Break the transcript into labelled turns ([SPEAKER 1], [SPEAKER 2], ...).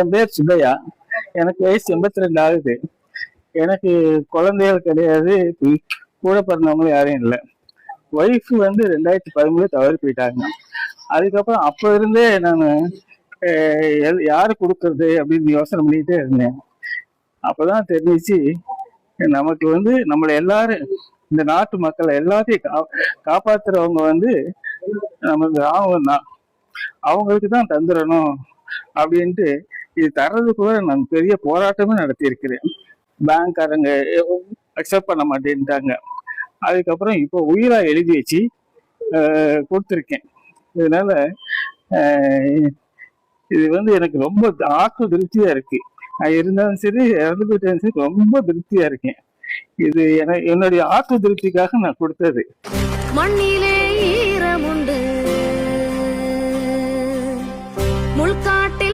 [SPEAKER 1] என் பேர் சுப்பையா. எனக்கு வயசு 82 ஆகுது. எனக்கு குழந்தைகள் கிடையாது. கூட பிறந்தவங்களும் யாரும் இல்லை. ஒய்ஃப் வந்து 2013 தவறி போயிட்டாங்க. அதுக்கப்புறம் அப்ப இருந்தே நான் யாரு கொடுக்கறது அப்படின்னு யோசனை பண்ணிட்டே இருந்தேன். அப்பதான் தெரிஞ்சிச்சு, நமக்கு வந்து நம்மளை எல்லாரும், இந்த நாட்டு மக்களை எல்லாத்தையும் காப்பாத்துறவங்க வந்து நமக்கு ஆகும் தான், அவங்களுக்கு தான் தந்துடணும் அப்படின்ட்டு இது தர்றது கூட நான் பெரிய போராட்டமே நடத்தி இருக்கிறேன். பேங்க்காரங்க அக்செப்ட் பண்ண மாட்டேன்ட்டாங்க. அதுக்கப்புறம் இப்போ உயிரா எழுதி வச்சு கொடுத்துருக்கேன். இதனால இது வந்து எனக்கு ரொம்ப ஆக்க திருப்தியா இருக்கு. நான் இருந்தாலும் சரி, இறந்து போயிட்டாலும் சரி, ரொம்ப திருப்தியா இருக்கேன். இது என்னுடைய ஆக்க திருப்திக்காக நான் கொடுத்தது.
[SPEAKER 2] மண்ணிலே